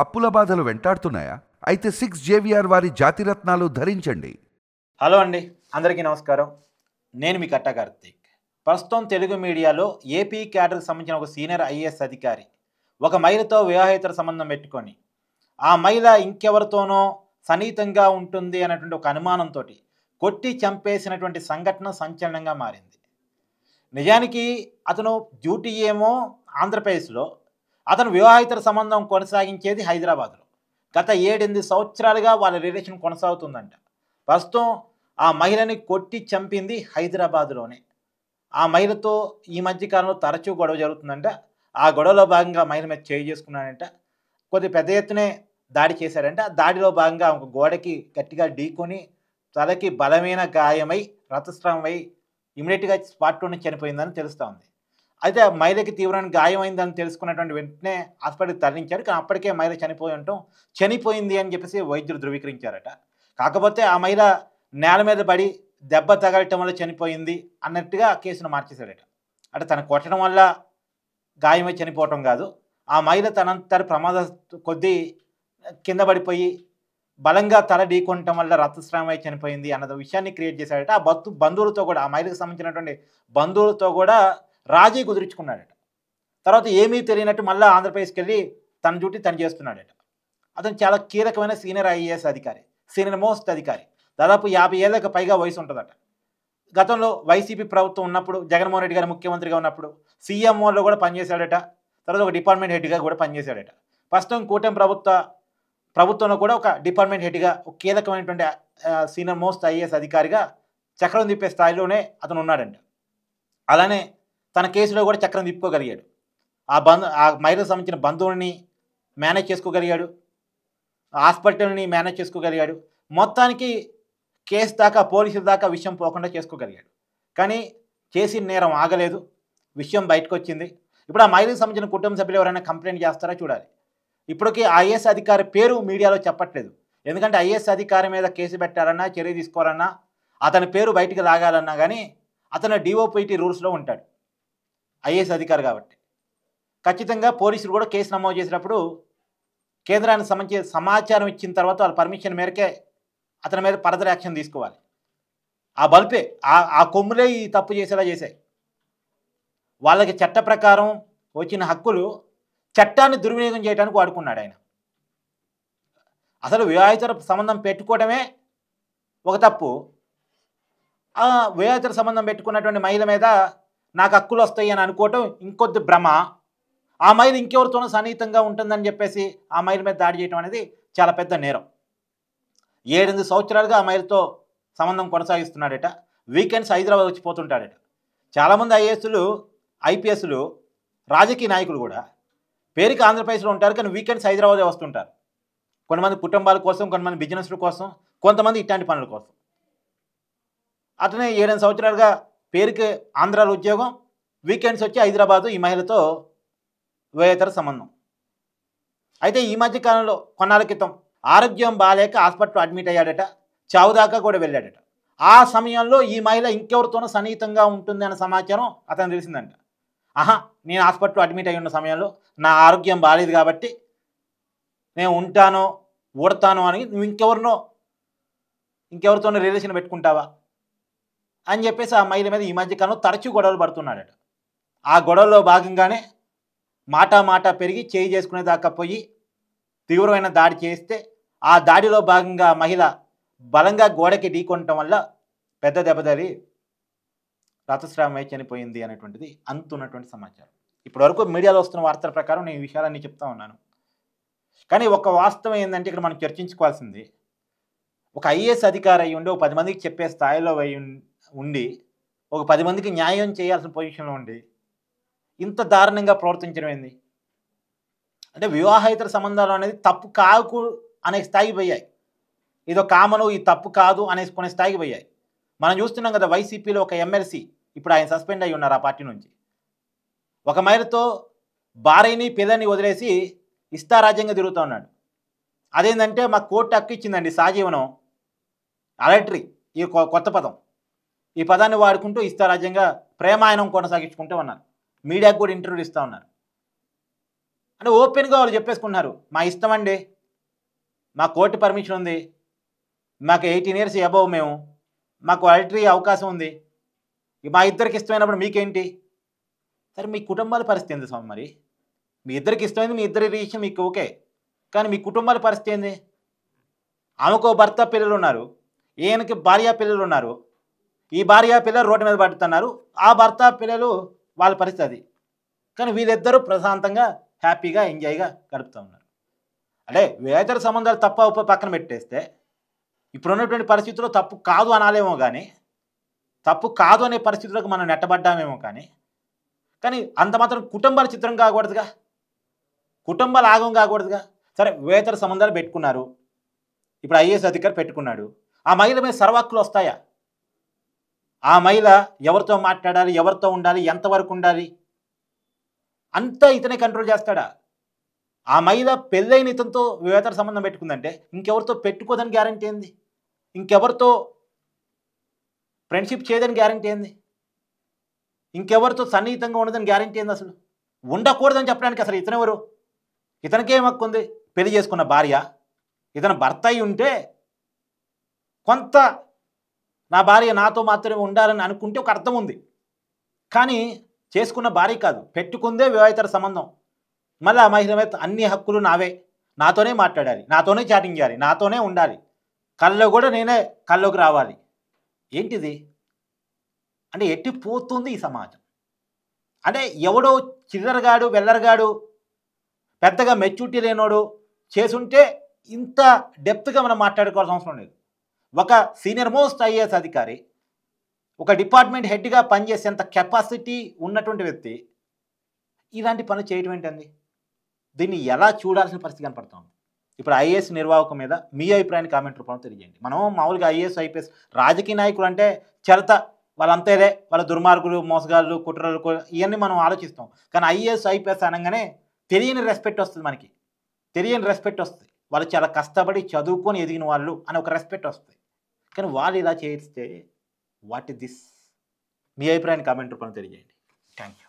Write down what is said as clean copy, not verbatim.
అప్పుల బాధలు వెంటాడుతున్నాయా? అయితే 6 JVR వారి జాతిరత్నాలు ధరించండి. హలో అండి, అందరికీ నమస్కారం. నేను మీ కట్టా కార్తీక్. ప్రస్తుతం తెలుగు మీడియాలో ఏపీ క్యాడర్కి సంబంధించిన ఒక సీనియర్ ఐఏఎస్ అధికారి ఒక మహిళతో వివాహేతర సంబంధం పెట్టుకొని ఆ మహిళ ఇంకెవరితోనో సన్నిహితంగా ఉంటుంది అనేటువంటి ఒక అనుమానంతో కొట్టి చంపేసినటువంటి సంఘటన సంచలనంగా మారింది. నిజానికి అతను డ్యూటీ ఏమో ఆంధ్రప్రదేశ్లో, అతను వివాహేతర సంబంధం కొనసాగించేది హైదరాబాద్లో. గత 7-8 సంవత్సరాలుగా వాళ్ళ రిలేషన్ కొనసాగుతుందంట. ప్రస్తుతం ఆ మహిళని కొట్టి చంపింది హైదరాబాద్లోనే. ఆ మహిళతో ఈ మధ్యకాలంలో తరచూ గొడవ జరుగుతుందంట. ఆ గొడవలో భాగంగా మహిళ మీద చేయి చేసుకున్నాడంట. కొద్ది పెద్ద ఎత్తునే దాడి చేశాడంట. దాడిలో భాగంగా ఒక గోడకి గట్టిగా ఢీకొని తలకి బలమైన గాయమై రక్తస్రావమై ఇమీడియట్గా స్పాట్లోనే చనిపోయిందని తెలుస్తూ ఉంది. అయితే ఆ మహిళకి తీవ్రమైన గాయమైందని తెలుసుకున్నటువంటి వెంటనే హాస్పిటల్కి తరలించారు. కానీ అప్పటికే మహిళ చనిపోయింది అని చెప్పేసి వైద్యులు ధృవీకరించారట. కాకపోతే ఆ మహిళ నేల మీద పడి దెబ్బ తగలటం వల్ల చనిపోయింది అన్నట్టుగా కేసును మార్చేశాడట. అంటే తను కొట్టడం వల్ల గాయమై చనిపోవటం కాదు, ఆ మహిళ తనంతటి ప్రమాద కొద్దీ కింద పడిపోయి బలంగా తల ఢీకొనటం వల్ల రక్తస్రావమై చనిపోయింది అన్న విషయాన్ని క్రియేట్ చేశాడట. ఆ బంధువులతో కూడా, ఆ మహిళకు సంబంధించినటువంటి బంధువులతో కూడా రాజీ కుదుర్చుకున్నాడట. తర్వాత ఏమీ తెలియనట్టు మళ్ళీ ఆంధ్రప్రదేశ్కి వెళ్ళి తన డ్యూటీ తను చేస్తున్నాడట. అతను చాలా కీలకమైన సీనియర్ ఐఏఎస్ అధికారి, సీనియర్ మోస్ట్ అధికారి. దాదాపు 50 ఏళ్ళకి పైగా వయసు ఉంటుందట. గతంలో వైసీపీ ప్రభుత్వం ఉన్నప్పుడు, జగన్మోహన్ రెడ్డి గారు ముఖ్యమంత్రిగా ఉన్నప్పుడు సీఎంఓలో కూడా పనిచేశాడట. తర్వాత ఒక డిపార్ట్మెంట్ హెడ్గా కూడా పనిచేశాడట. ప్రస్తుతం కూటమి ప్రభుత్వంలో కూడా ఒక డిపార్ట్మెంట్ హెడ్గా, ఒక కీలకమైనటువంటి సీనియర్ మోస్ట్ ఐఏఎస్ అధికారిగా చక్రం తిప్పే స్థాయిలోనే అతను ఉన్నాడంట. అలానే తన కేసులో కూడా చక్రం తిప్పుకోగలిగాడు. ఆ మహిళకు సంబంధించిన బంధువుల్ని మేనేజ్ చేసుకోగలిగాడు, హాస్పిటల్ని మేనేజ్ చేసుకోగలిగాడు. మొత్తానికి కేసు దాకా, పోలీసుల దాకా విషయం పోకుండా చేసుకోగలిగాడు. కానీ చేసిన నేరం ఆగలేదు, విషయం బయటకు వచ్చింది. ఇప్పుడు ఆ మహిళకు సంబంధించిన కుటుంబ సభ్యులు ఎవరైనా కంప్లైంట్ చేస్తారా చూడాలి. ఇప్పటికీ ఐఏఎస్ అధికారి పేరు మీడియాలో చెప్పట్లేదు. ఎందుకంటే ఐఏఎస్ అధికారి మీద కేసు పెట్టాలన్నా, చర్య తీసుకోవాలన్నా, అతని పేరు బయటికి లాగాలన్నా కానీ అతను డిఓపిటి రూల్స్లో ఉంటాడు, ఐఏఎస్ అధికారి కాబట్టి. ఖచ్చితంగా పోలీసులు కూడా కేసు నమోదు చేసినప్పుడు కేంద్రానికి సంబంధించి సమాచారం ఇచ్చిన తర్వాత వాళ్ళ పర్మిషన్ మేరకే అతని మీద ఫర్దర్ యాక్షన్ తీసుకోవాలి. ఆ బల్పే, ఆ కొమ్ములే ఈ తప్పు చేసేలా చేశాయి. వాళ్ళకి చట్ట ప్రకారం వచ్చిన హక్కులు చట్టాన్ని దుర్వినియోగం చేయడానికి వాడుకున్నాడు ఆయన. అసలు వివాహేతర సంబంధం పెట్టుకోవడమే ఒక తప్పు. ఆ వివాహేతర సంబంధం పెట్టుకున్నటువంటి మహిళ మీద నాకు హక్కులు వస్తాయి అని అనుకోవటం ఇంకొద్ది భ్రమ. ఆ మహిళ ఇంకెవరితోనూ సన్నిహితంగా ఉంటుందని చెప్పేసి ఆ మహిళ మీద దాడి చేయడం అనేది చాలా పెద్ద నేరం. 7-8 సంవత్సరాలుగా ఆ మహిళతో సంబంధం కొనసాగిస్తున్నాడట. వీకెండ్స్ హైదరాబాద్ వచ్చి పోతుంటాడట. చాలామంది ఐఏఎస్లు, ఐపీఎస్లు, రాజకీయ నాయకులు కూడా పేరుకి ఆంధ్రప్రదేశ్లో ఉంటారు, కానీ వీకెండ్స్ హైదరాబాదే వస్తుంటారు. కొంతమంది కుటుంబాల కోసం, కొంతమంది బిజినెస్ల కోసం, కొంతమంది ఇట్లాంటి పనుల కోసం. అతనే 7-8 సంవత్సరాలుగా పేరుకి ఆంధ్రాలో ఉద్యోగం, వీకెండ్స్ వచ్చి హైదరాబాదు ఈ మహిళతో వివాహేతర సంబంధం. అయితే ఈ మధ్య కాలంలో కొన్నాళ్ళ క్రితం ఆరోగ్యం బాగాలేక హాస్పిటల్లో అడ్మిట్ అయ్యాడట. చావు దాకా కూడా వెళ్ళాడట. ఆ సమయంలో ఈ మహిళ ఇంకెవరితోనో సన్నిహితంగా ఉంటుంది అన్న సమాచారం అతను తెలిసిందంట. నేను హాస్పిటల్లో అడ్మిట్ అయ్యి ఉన్న సమయంలో నా ఆరోగ్యం బాగాలేదు కాబట్టి నేను ఉంటాను, ఊడతాను అని నువ్వు ఇంకెవరితోనో రిలేషన్ పెట్టుకుంటావా అని చెప్పేసి ఆ మహిళ మీద ఈ మధ్యకాలంలో తరచూ గొడవలు పడుతున్నాడట. ఆ గొడవలో భాగంగానే మాట పెరిగి చేయి చేసుకునే దాకా పోయి తీవ్రమైన దాడి చేస్తే, ఆ దాడిలో భాగంగా మహిళ బలంగా గోడకి ఢీకొనటం వల్ల పెద్ద దెబ్బతగిలి రక్తస్రావమై చనిపోయింది అనేటువంటిది అంతున్నటువంటి సమాచారం. ఇప్పటివరకు మీడియాలో వస్తున్న వార్తల ప్రకారం నేను ఈ విషయాలన్నీ చెప్తా ఉన్నాను. కానీ ఒక వాస్తవం ఏంటంటే ఇక్కడ మనం చర్చించుకోవాల్సింది, ఒక ఐఏఎస్ అధికారి అయ్యి ఉండి ఒక 10 మందికి చెప్పే స్థాయిలో ఉండి ఒక 10 మందికి న్యాయం చేయాల్సిన పొజిషన్లో ఉండి ఇంత దారుణంగా ప్రవర్తించడం ఏంది? అంటే వివాహేతర సంబంధాలు అనేది తప్పు కాకు అనే స్థాయికి పోయాయి. ఇదో కామను, ఈ తప్పు కాదు అనేసుకునే స్థాయికి పోయాయి. మనం చూస్తున్నాం కదా, వైసీపీలో ఒక ఎమ్మెల్సీ ఇప్పుడు ఆయన సస్పెండ్ అయ్యి ఉన్నారు ఆ పార్టీ నుంచి. ఒక మహిళతో భార్యని పిల్లని వదిలేసి ఇష్టారాజ్యంగా తిరుగుతూ ఉన్నాడు. అదేంటంటే మా కోర్టు హక్కు ఇచ్చిందండి సహజీవనం, అలటరీ, ఈ కొత్త పదం. ఈ పదాన్ని వాడుకుంటూ ఇష్టారాజ్యంగా ప్రేమాయణం కొనసాగించుకుంటూ ఉన్నారు. మీడియాకు కూడా ఇంటర్వ్యూలు ఇస్తూ ఉన్నారు. అంటే ఓపెన్గా వాళ్ళు చెప్పేసుకుంటున్నారు, మా ఇష్టం అండి, మా కోర్టు పర్మిషన్ ఉంది, మాకు 18 ఇయర్స్ అబవ్ మేము, మాకు వాలంటరీ అవకాశం ఉంది, మా ఇద్దరికి ఇష్టమైనప్పుడు మీకేంటి? సరే మీ కుటుంబాల పరిస్థితి ఏంది స్వామి? మరి మీ ఇద్దరికి ఇష్టమైంది, మీ ఇద్దరి రిలేషన్ మీకు ఓకే, కానీ మీ కుటుంబాల పరిస్థితి ఏంది? ఆమెకో భర్త పిల్లలు ఉన్నారు, ఈయనకి భార్య పిల్లలు ఉన్నారు, ఈ భార్య పిల్లలు రోడ్డు మీద పడుతున్నారు, ఆ భర్త పిల్లలు వాళ్ళ పరిస్థితి అది. కానీ వీళ్ళిద్దరూ ప్రశాంతంగా హ్యాపీగా ఎంజాయ్గా గడుపుతూ ఉన్నారు. అంటే వేతర సంబంధాలు తప్ప ఉప్ప పక్కన పెట్టేస్తే ఇప్పుడున్నటువంటి పరిస్థితుల్లో తప్పు కాదు అనాలేమో కానీ, తప్పు కాదు అనే పరిస్థితులకు మనం నెట్టబడ్డామేమో కానీ అంత మాత్రం కుటుంబాల చిత్రం కాకూడదుగా, కుటుంబాల ఆగం కాకూడదుగా. సరే వేతర సంబంధాలు పెట్టుకున్నారు, ఇప్పుడు ఐఏఎస్ అధికారి పెట్టుకున్నాడు, ఆ మహిళ మీద సర్వహక్కులు వస్తాయా? ఆ మహిళ ఎవరితో మాట్లాడాలి, ఎవరితో ఉండాలి, ఎంతవరకు ఉండాలి అంతా ఇతనే కంట్రోల్ చేస్తాడా? ఆ మహిళ పెళ్ళైన ఇతనితో వేతర సంబంధం పెట్టుకుందంటే ఇంకెవరితో పెట్టుకోదని గ్యారంటీ ఏంది? ఇంకెవరితో ఫ్రెండ్షిప్ చేయదని గ్యారంటీ ఏంది? ఇంకెవరితో సన్నిహితంగా ఉండదని గ్యారంటీ ఏంది? అసలు ఉండకూడదని చెప్పడానికి అసలు ఇతనెవరు? ఇతనికేం హక్కు ఉంది? పెళ్లి చేసుకున్న భార్య, ఇతను భర్త అయి ఉంటే కొంత నా భార్య నాతో మాత్రమే ఉండాలని అనుకుంటే ఒక అర్థం ఉంది. కానీ చేసుకున్న భార్య కాదు, పెట్టుకుందే వివాహితర సంబంధం. మళ్ళీ ఆ మహిళ మీద అన్ని హక్కులు నావే, నాతోనే మాట్లాడాలి, నాతోనే చాటింగ్ చేయాలి, నాతోనే ఉండాలి, కళ్ళలో కూడా నేనే కళ్ళలోకి రావాలి. ఏంటిది? అంటే ఎట్టి పోతుంది ఈ సమాజం. అంటే ఎవడో చిల్లరగాడు వెల్లరగాడు పెద్దగా మెచ్యూరిటీ లేనోడు చేసుంటే ఇంత డెప్త్గా మనం మాట్లాడుకోవాల్సిన అవసరం లేదు. ఒక సీనియర్ మోస్ట్ ఐఏఎస్ అధికారి, ఒక డిపార్ట్మెంట్ హెడ్గా పనిచేసేంత కెపాసిటీ ఉన్నటువంటి వ్యక్తి ఇలాంటి పనులు చేయటం ఏంటండి? దీన్ని ఎలా చూడాల్సిన పరిస్థితి కనపడుతుంది. ఇప్పుడు ఐఏఎస్ నిర్వాహకం మీద మీ అభిప్రాయాన్ని కామెంట్ రూపంలో తెలియజేయండి. మనం మామూలుగా ఐఏఎస్ ఐపీఎస్ రాజకీయ నాయకులు అంటే చెరత వాళ్ళంతేలే, వాళ్ళ దుర్మార్గులు, మోసగాళ్ళు, కుట్రలు ఇవన్నీ మనం ఆలోచిస్తాం. కానీ ఐఏఎస్ ఐపీఎస్ అనగానే తెలియని రెస్పెక్ట్ వస్తుంది, మనకి తెలియని రెస్పెక్ట్ వస్తుంది. వాళ్ళు చాలా కష్టపడి చదువుకొని ఎదిగిన వాళ్ళు అని ఒక రెస్పెక్ట్ వస్తుంది. కానీ వాళ్ళు ఇలా చేస్తే వాట్ ఇస్ దిస్? మీ అభిప్రాయాన్ని కామెంట్ రూపంలో తెలియజేయండి. Thank you.